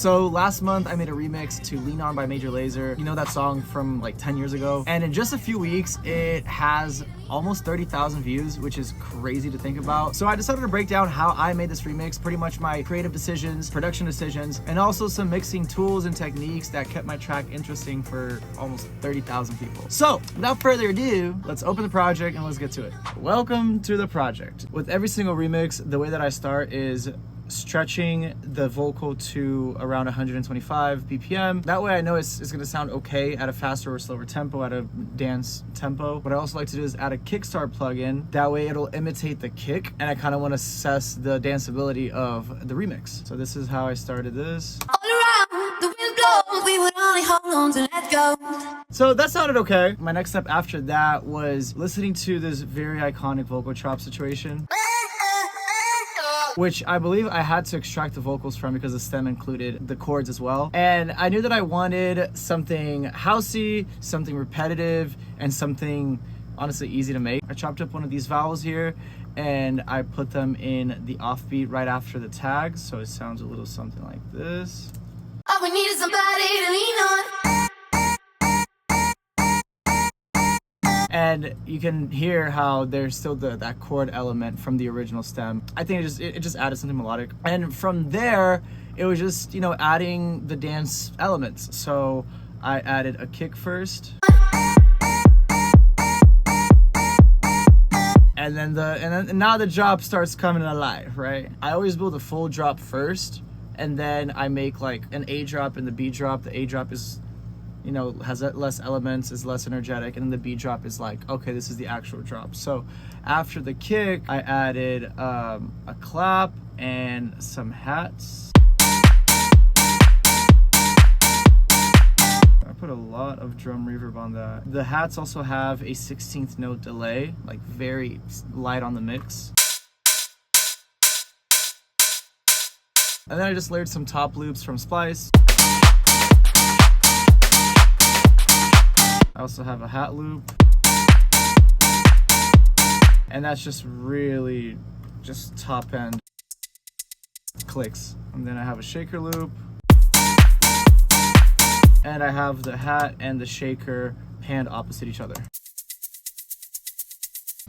So last month I made a remix to Lean On by Major Lazer. You know that song from like 10 years ago? And in just a few weeks, it has almost 30,000 views, which is crazy to think about. So I decided to break down how I made this remix, pretty much my creative decisions, production decisions, and also some mixing tools and techniques that kept my track interesting for almost 30,000 people. So without further ado, let's open the project and let's get to it. Welcome to the project. With every single remix, the way that I start is stretching the vocal to around 125 BPM. That way I know it's gonna sound okay at a faster or slower tempo, at a dance tempo. What I also like to do is add a kickstart plugin. That way it'll imitate the kick, and I kind of want to assess the danceability of the remix. So this is how I started this. All around, the wind blows, we would only hold on to let go. So that sounded okay. My next step after that was listening to this very iconic vocal chop situation, which I believe I had to extract the vocals from because the stem included the chords as well. And I knew that I wanted something housey, something repetitive, and something honestly easy to make. I chopped up one of these vowels here and I put them in the offbeat right after the tags, so it sounds a little something like this. All we need is somebody to lean on. And you can hear how there's still that chord element from the original stem. I think it just added something melodic. And from there, it was just, you know, adding the dance elements. So I added a kick first. And then now the drop starts coming alive, right? I always build a full drop first, and then I make like an A drop and the B drop. The A drop is, you know, has less elements, is less energetic, and then the B drop is like, okay, this is the actual drop. So after the kick, I added a clap and some hats. I put a lot of drum reverb on that. The hats also have a 16th note delay, like very light on the mix. And then I just layered some top loops from Splice. I also have a hat loop, and that's just really just top end clicks. And then I have a shaker loop, and I have the hat and the shaker panned opposite each other.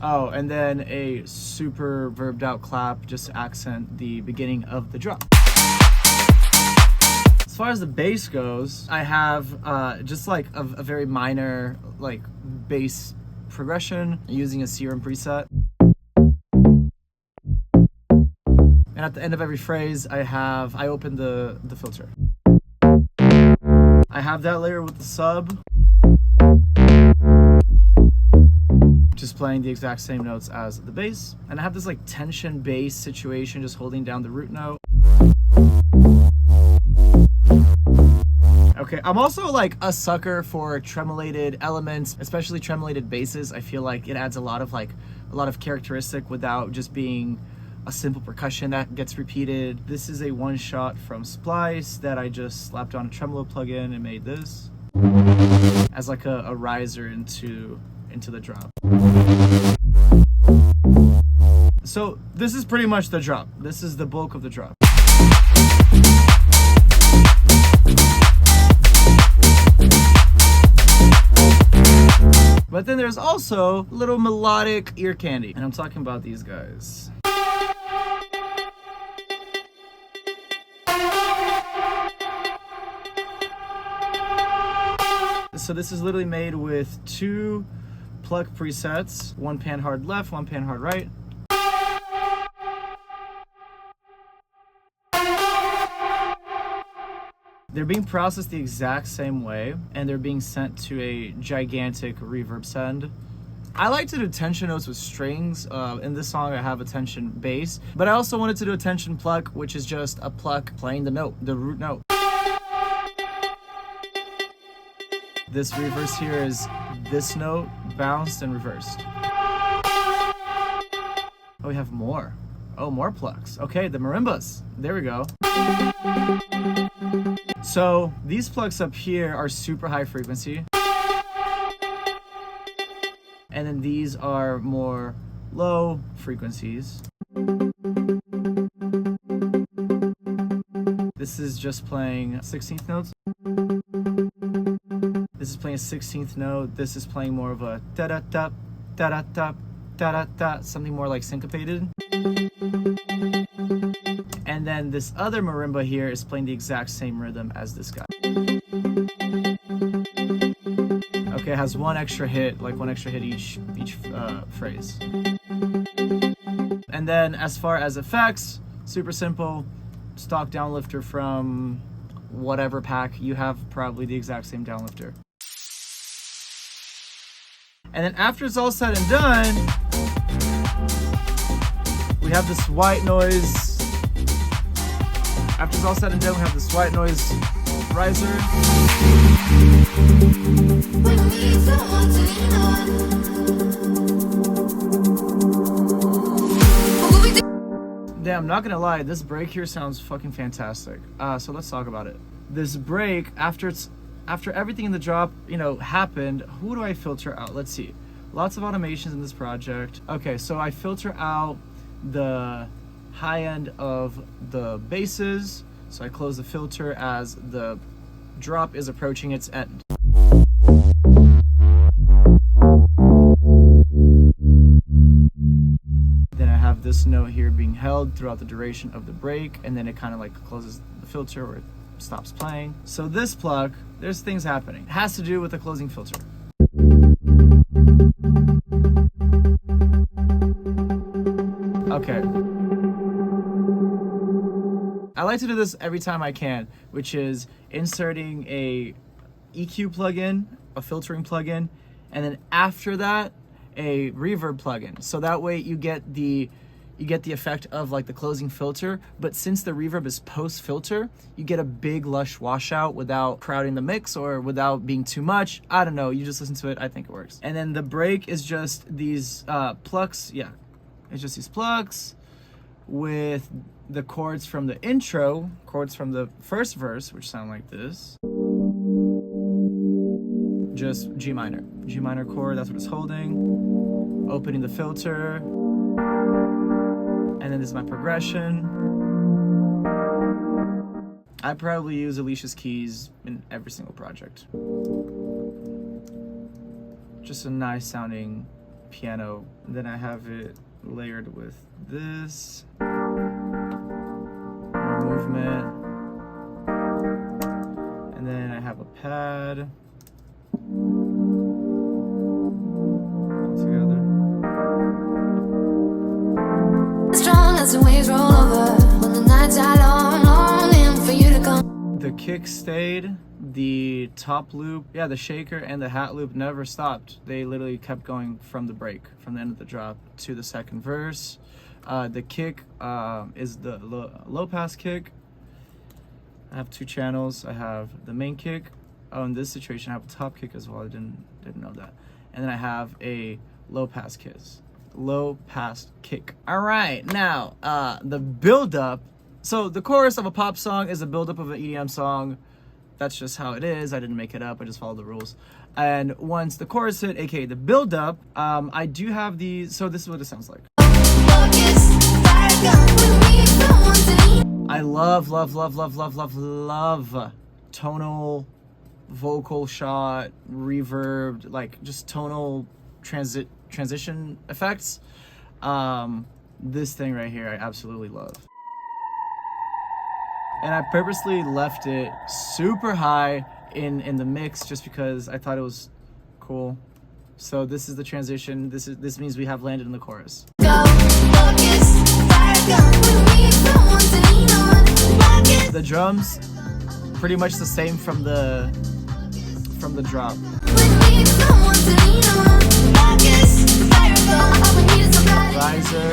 Oh, and then a super verbed out clap just to accent the beginning of the drop. As far as the bass goes, I have just like a very minor like bass progression using a serum preset. And at the end of every phrase, I open the filter. I have that layer with the sub, just playing the exact same notes as the bass. And I have this like tension bass situation, just holding down the root note. Okay, I'm also like a sucker for tremolated elements, especially tremolated basses. I feel like it adds a lot of characteristic without just being a simple percussion that gets repeated. This is a one shot from Splice that I just slapped on a tremolo plugin and made this as like a riser into the drop. So this is pretty much the drop. This is the bulk of the drop. But then there's also little melodic ear candy, and I'm talking about these guys. So this is literally made with 2 pluck presets, one pan hard left, one pan hard right. They're being processed the exact same way, and they're being sent to a gigantic reverb send. I like to do tension notes with strings. In this song I have a tension bass, but I also wanted to do a tension pluck, which is just a pluck playing the note, the root note. This reverse here is this note bounced and reversed. Oh, we have more. Oh, more plucks. Okay, the marimbas. There we go. So these plucks up here are super high frequency. And then these are more low frequencies. This is just playing 16th notes. This is playing a 16th note. This is playing more of a da-da-da, da-da-da, da-da-da, something more like syncopated. And then this other marimba here is playing the exact same rhythm as this guy. Okay, it has one extra hit each phrase. And then as far as effects, super simple, stock downlifter from whatever pack you have, probably the exact same downlifter. And then after it's all said and done, we have this white noise. After it's all said and done, we have this white noise riser. Damn, I'm not gonna lie, this break here sounds fucking fantastic. So let's talk about it. This break, after everything in the drop, happened, who do I filter out? Let's see. Lots of automations in this project. Okay, so I filter out the high end of the basses. So I close the filter as the drop is approaching its end. Then I have this note here being held throughout the duration of the break, and then it kind of like closes the filter or it stops playing. So this pluck, there's things happening. It has to do with the closing filter. Okay. I like to do this every time I can, which is inserting a EQ plugin, a filtering plugin, and then after that, a reverb plugin. So that way you get the effect of like the closing filter, but since the reverb is post filter, you get a big lush washout without crowding the mix or without being too much. I don't know, you just listen to it, I think it works. And then the break is just these plucks, yeah, it's just these plucks with the chords from the intro, chords from the first verse, which sound like this. Just G minor chord, that's what it's holding. Opening the filter. And then this is my progression. I probably use Alicia's keys in every single project. Just a nice sounding piano. And then I have it layered with this. More movement. And then I have a pad. Together. Strong as the waves roll over when the nights are long, longing for you to come. The kick stayed, the top loop, yeah, the shaker and the hat loop never stopped. They literally kept going from the break, from the end of the drop to the second verse. The kick is the low pass kick. I have two channels. I have the main kick. Oh, in this situation, I have a top kick as well. I didn't know that. And then I have a low pass kick. All right, now the buildup. So the chorus of a pop song is a buildup of an EDM song. That's just how it is. I didn't make it up. I just followed the rules. And once the chorus hit, aka the buildup, I do have these. So this is what it sounds like. I love tonal vocal shot, reverb, like just tonal transition effects. This thing right here I absolutely love. And I purposely left it super high in the mix just because I thought it was cool. So this is the transition. This means we have landed in the chorus. The drums, pretty much the same from the drop. Riser.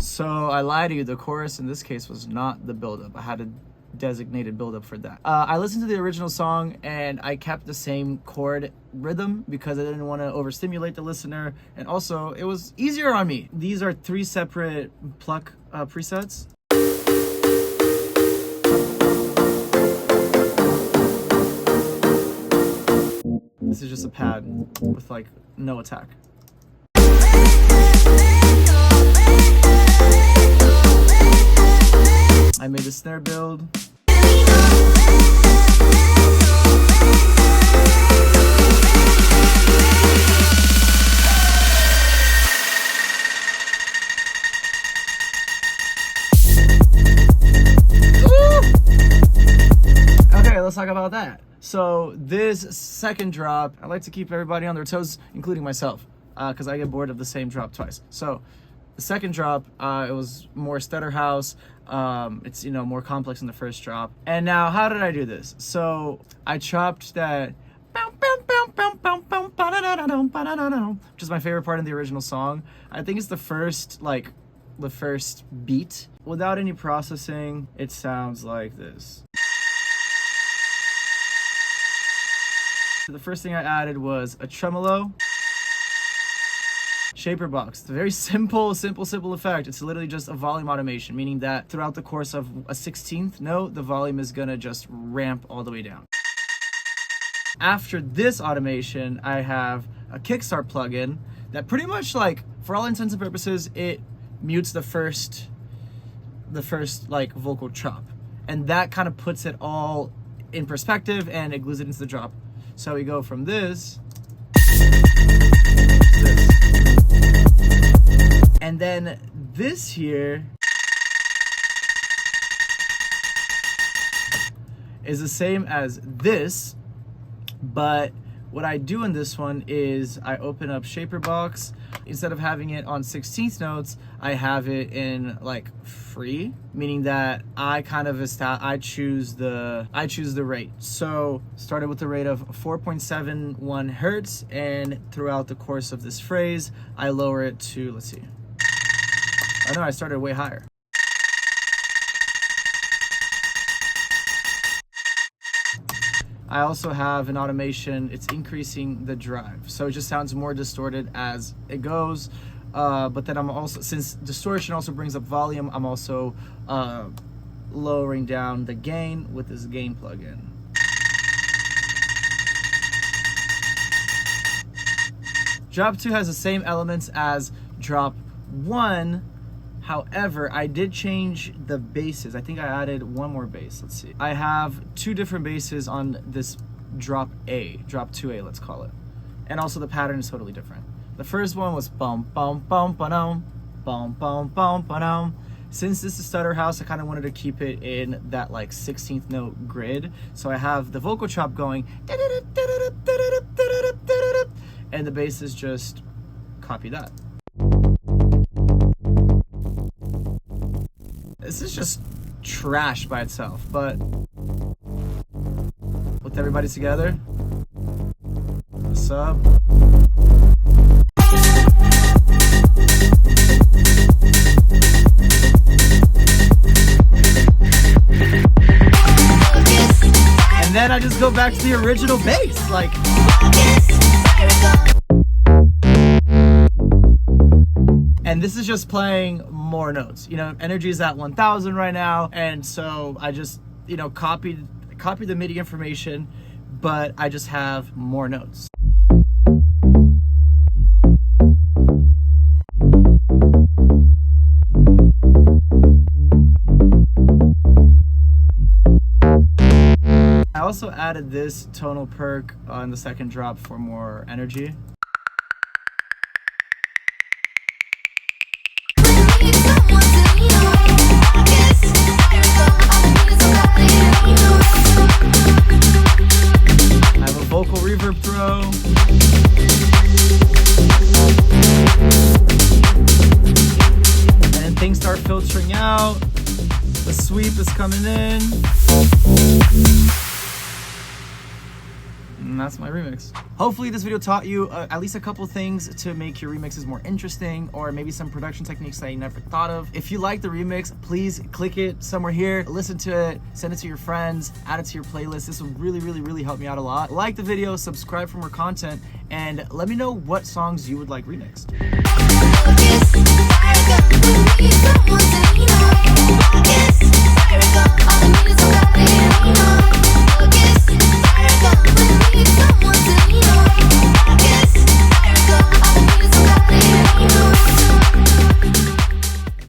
So I lied to you, the chorus in this case was not the buildup. I had a designated buildup for that. I listened to the original song and I kept the same chord rhythm because I didn't want to overstimulate the listener, and also it was easier on me. These are 3 separate pluck presets. This is just a pad with like no attack. I made the snare build. Okay, let's talk about that. So this second drop, I like to keep everybody on their toes, including myself, because I get bored of the same drop twice. So the second drop, it was more stutter house. It's, you know, more complex than the first drop. And now, how did I do this? So I chopped that, which is my favorite part in the original song. I think it's the first beat. Without any processing, it sounds like this. The first thing I added was a tremolo. Shaper box. It's a very simple effect. It's literally just a volume automation, meaning that throughout the course of a 16th note, the volume is gonna just ramp all the way down. After this automation, I have a kickstart plugin that pretty much, like, for all intents and purposes, it mutes the first like vocal chop, and that kind of puts it all in perspective and it glues it into the drop. So we go from this to this. And then this here is the same as this, but what I do in this one is I open up Shaper Box. Instead of having it on 16th notes, I have it in like free, meaning that I kind of choose the rate. So started with the rate of 4.71 hertz, and throughout the course of this phrase, I lower it to, let's see. Oh no, I started way higher. I also have an automation, it's increasing the drive. So it just sounds more distorted as it goes. But then I'm also, since distortion also brings up volume, I'm also lowering down the gain with this gain plugin. Drop 2 has the same elements as drop 1. However, I did change the basses. I think I added one more bass. Let's see. I have 2 different basses on this drop 2A, let's call it. And also the pattern is totally different. The first one was bum bum bum ba-dum, bum bum bum ba-dum. Since this is stutter house, I kind of wanted to keep it in that like 16th note grid. So I have the vocal chop going, and the basses just copy that. This is just trash by itself, but with everybody together, what's up? And then I just go back to the original bass, like. And this is just playing more notes. You know, energy is at 1000 right now, and so I just, you know, copied the MIDI information, but I just have more notes. I also added this tonal perk on the second drop for more energy. I have a vocal reverb throw. And then things start filtering out. The sweep is coming in. And that's my remix. Hopefully this video taught you at least a couple things to make your remixes more interesting, or maybe some production techniques that you never thought of. If you like the remix, please click it somewhere here, listen to it, send it to your friends, add it to your playlist. This will really help me out a lot. Like the video, subscribe for more content, and let me know what songs you would like remixed.